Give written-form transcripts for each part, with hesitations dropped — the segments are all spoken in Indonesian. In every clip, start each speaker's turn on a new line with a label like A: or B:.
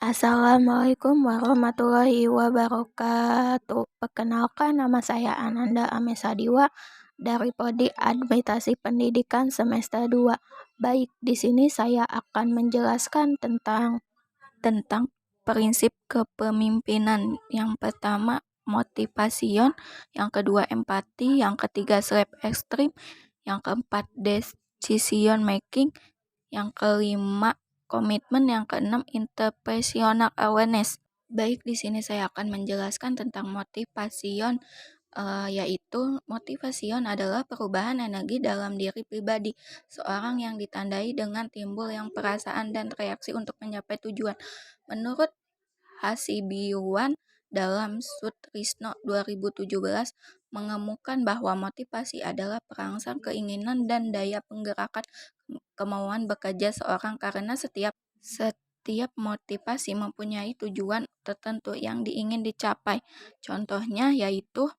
A: Assalamualaikum warahmatullahi wabarakatuh. Perkenalkan, nama saya Ananda Amesadiwa dari Prodi Administrasi Pendidikan semester 2. Baik, di sini saya akan menjelaskan tentang prinsip kepemimpinan. Yang pertama, motivation, yang kedua empati, yang ketiga self esteem, yang keempat decision making, yang kelima komitmen, yang keenam interpersonal awareness. Baik, di sini saya akan menjelaskan tentang motivation, yaitu motivation adalah perubahan energi dalam diri pribadi seorang yang ditandai dengan timbul yang perasaan dan reaksi untuk mencapai tujuan. Menurut Hasibuan dalam Sutrisno 2017 mengemukakan bahwa motivasi adalah perangsang keinginan dan daya penggerakan kemauan bekerja seorang karena setiap motivasi mempunyai tujuan tertentu yang ingin dicapai. Contohnya yaitu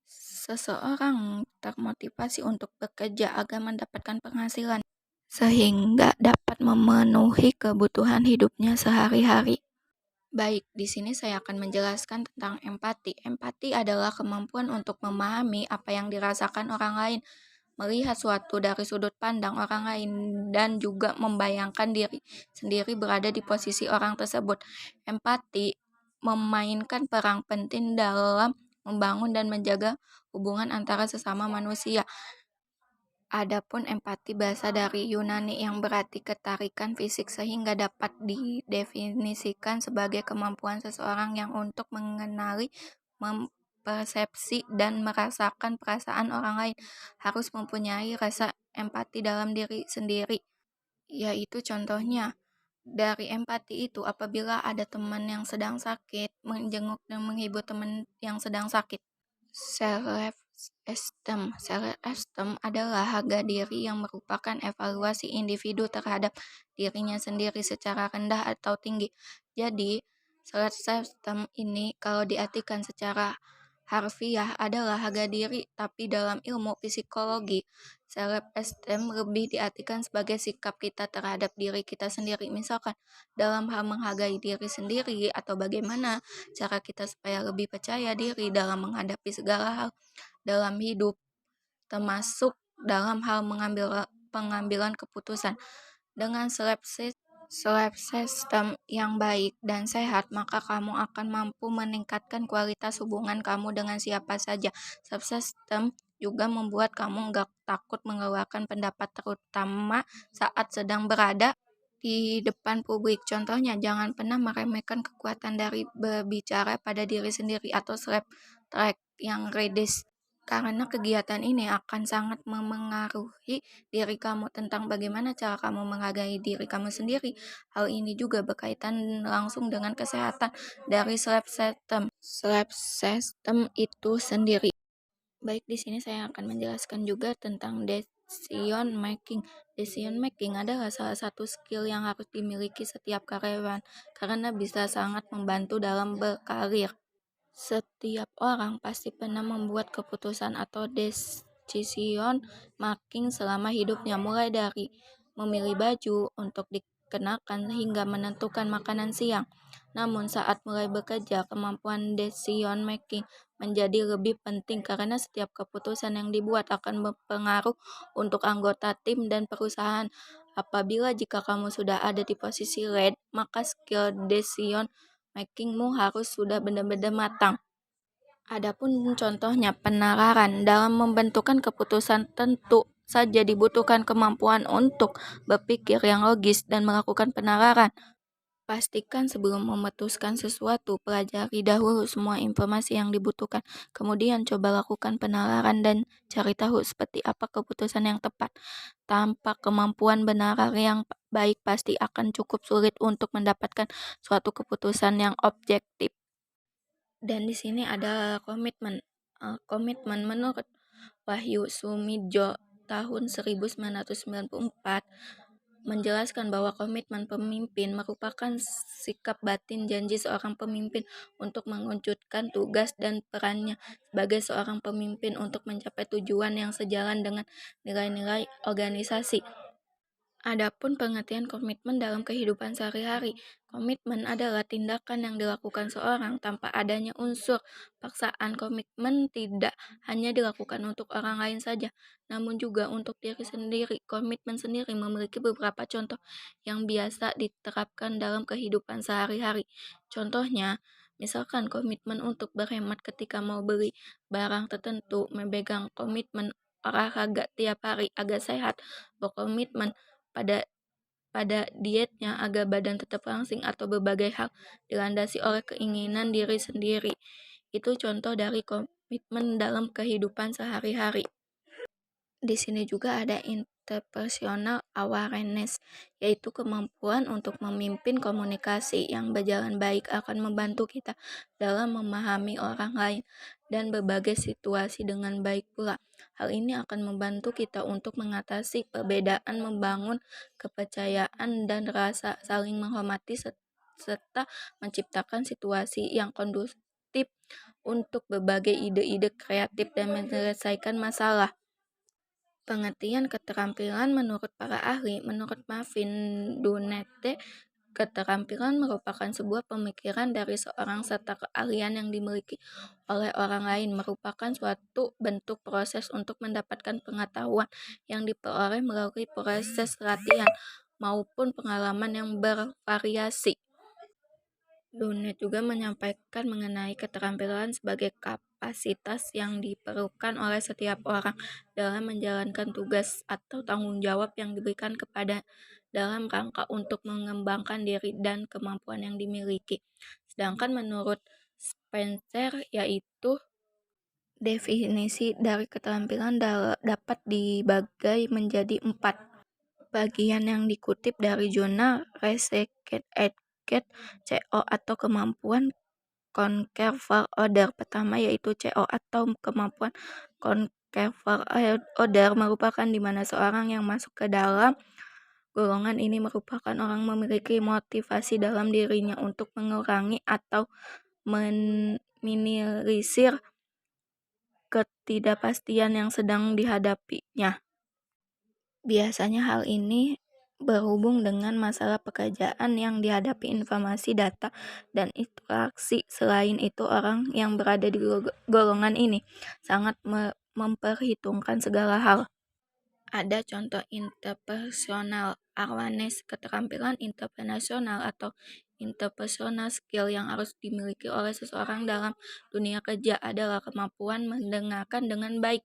A: seseorang termotivasi untuk bekerja agar mendapatkan penghasilan sehingga dapat memenuhi kebutuhan hidupnya sehari-hari. Baik, di sini saya akan menjelaskan tentang empati. Empati adalah kemampuan untuk memahami apa yang dirasakan orang lain, melihat suatu dari sudut pandang orang lain, dan juga membayangkan diri sendiri berada di posisi orang tersebut. Empati memainkan peran penting dalam membangun dan menjaga hubungan antara sesama manusia. Adapun empati berasal dari Yunani yang berarti ketarikan fisik sehingga dapat didefinisikan sebagai kemampuan seseorang yang untuk mengenali, mempersepsi, dan merasakan perasaan orang lain. Harus mempunyai rasa empati dalam diri sendiri, yaitu contohnya dari empati itu apabila ada teman yang sedang sakit, menjenguk dan menghibur teman yang sedang sakit. Self-esteem adalah harga diri yang merupakan evaluasi individu terhadap dirinya sendiri secara rendah atau tinggi. Jadi, self-esteem ini kalau diartikan secara harfiah adalah harga diri, tapi dalam ilmu psikologi, self-esteem lebih diartikan sebagai sikap kita terhadap diri kita sendiri. Misalkan, dalam hal menghargai diri sendiri atau bagaimana cara kita supaya lebih percaya diri dalam menghadapi segala hal dalam hidup, termasuk dalam hal pengambilan keputusan. Dengan self-esteem yang baik dan sehat, maka kamu akan mampu meningkatkan kualitas hubungan kamu dengan siapa saja. Self-esteem juga membuat kamu gak takut mengeluarkan pendapat, terutama saat sedang berada di depan publik. Contohnya, jangan pernah meremehkan kekuatan dari berbicara pada diri sendiri atau track yang redes, karena kegiatan ini akan sangat memengaruhi diri kamu tentang bagaimana cara kamu menghargai diri kamu sendiri. Hal ini juga berkaitan langsung dengan kesehatan dari self-esteem itu sendiri. Baik, di sini saya akan menjelaskan juga tentang decision making. Decision making adalah salah satu skill yang harus dimiliki setiap karyawan karena bisa sangat membantu dalam berkarir. Setiap orang pasti pernah membuat keputusan atau decision making selama hidupnya, mulai dari memilih baju untuk dikenakan hingga menentukan makanan siang. Namun saat mulai bekerja, kemampuan decision making menjadi lebih penting karena setiap keputusan yang dibuat akan berpengaruh untuk anggota tim dan perusahaan. Jika kamu sudah ada di posisi lead, maka skill decision makingmu harus sudah benar-benar matang. Adapun contohnya penalaran, dalam membentukkan keputusan tentu saja dibutuhkan kemampuan untuk berpikir yang logis dan melakukan penalaran. Pastikan sebelum memutuskan sesuatu, pelajari dahulu semua informasi yang dibutuhkan. Kemudian coba lakukan penalaran dan cari tahu seperti apa keputusan yang tepat. Tanpa kemampuan benalar yang baik, pasti akan cukup sulit untuk mendapatkan suatu keputusan yang objektif. Dan di sini ada komitmen. Komitmen menurut Wahyu Sumidjo tahun 1994 menjelaskan bahwa komitmen pemimpin merupakan sikap batin janji seorang pemimpin untuk mewujudkan tugas dan perannya sebagai seorang pemimpin untuk mencapai tujuan yang sejalan dengan nilai-nilai organisasi. Adapun pengertian komitmen dalam kehidupan sehari-hari, komitmen adalah tindakan yang dilakukan seorang tanpa adanya unsur paksaan. Komitmen tidak hanya dilakukan untuk orang lain saja, namun juga untuk diri sendiri. Komitmen sendiri memiliki beberapa contoh yang biasa diterapkan dalam kehidupan sehari-hari. Contohnya, misalkan komitmen untuk berhemat ketika mau beli barang tertentu, memegang komitmen olahraga tiap hari agar sehat, berkomitmen pada pada dietnya agar badan tetap langsing, atau berbagai hal dilandasi oleh keinginan diri sendiri. Itu contoh dari komitmen dalam kehidupan sehari-hari. Di sini juga ada interpersonal awareness, yaitu kemampuan untuk memimpin komunikasi yang berjalan baik akan membantu kita dalam memahami orang lain dan berbagai situasi dengan baik pula. Hal ini akan membantu kita untuk mengatasi perbedaan, membangun kepercayaan dan rasa saling menghormati, serta menciptakan situasi yang kondusif untuk berbagai ide-ide kreatif dan menyelesaikan masalah. Pengertian keterampilan menurut para ahli, menurut Marvin Dunete, keterampilan merupakan sebuah pemikiran dari seorang serta keahlian yang dimiliki oleh orang lain, merupakan suatu bentuk proses untuk mendapatkan pengetahuan yang diperoleh melalui proses latihan maupun pengalaman yang bervariasi. Dunet juga menyampaikan mengenai keterampilan sebagai kapasitas yang diperlukan oleh setiap orang dalam menjalankan tugas atau tanggung jawab yang diberikan kepada dalam rangka untuk mengembangkan diri dan kemampuan yang dimiliki. Sedangkan menurut Spencer, yaitu definisi dari keterampilan dapat dibagi menjadi 4 bagian yang dikutip dari jurnal Research Etiquette CO atau kemampuan Conqueror Order. Pertama yaitu CO atau kemampuan Conqueror Order merupakan di mana seorang yang masuk ke dalam golongan ini merupakan orang memiliki motivasi dalam dirinya untuk mengurangi atau meminimalisir ketidakpastian yang sedang dihadapinya. Biasanya hal ini berhubung dengan masalah pekerjaan yang dihadapi, informasi, data, dan interaksi. Selain itu, orang yang berada di golongan ini sangat memperhitungkan segala hal. Ada contoh interpersonal awareness, keterampilan interpersonal atau interpersonal skill yang harus dimiliki oleh seseorang dalam dunia kerja adalah kemampuan mendengarkan dengan baik.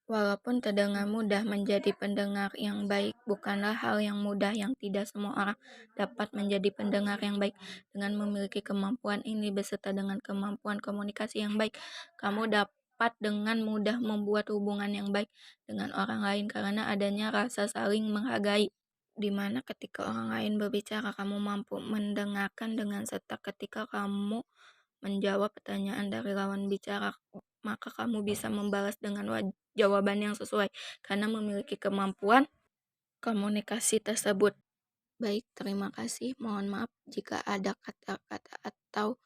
A: Walaupun terdengar mudah, menjadi pendengar yang baik bukanlah hal yang mudah yang tidak semua orang dapat menjadi pendengar yang baik. Dengan memiliki kemampuan ini beserta dengan kemampuan komunikasi yang baik, kamu dapat dengan mudah membuat hubungan yang baik dengan orang lain karena adanya rasa saling menghargai. Di mana ketika orang lain berbicara, kamu mampu mendengarkan dengan serta ketika kamu menjawab pertanyaan dari lawan bicara, maka kamu bisa membalas dengan jawaban yang sesuai karena memiliki kemampuan komunikasi tersebut. Baik, terima kasih. Mohon maaf jika ada kata-kata atau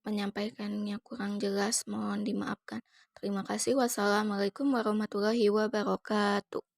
A: menyampaikannya kurang jelas, mohon dimaafkan. Terima kasih. Wassalamualaikum warahmatullahi wabarakatuh.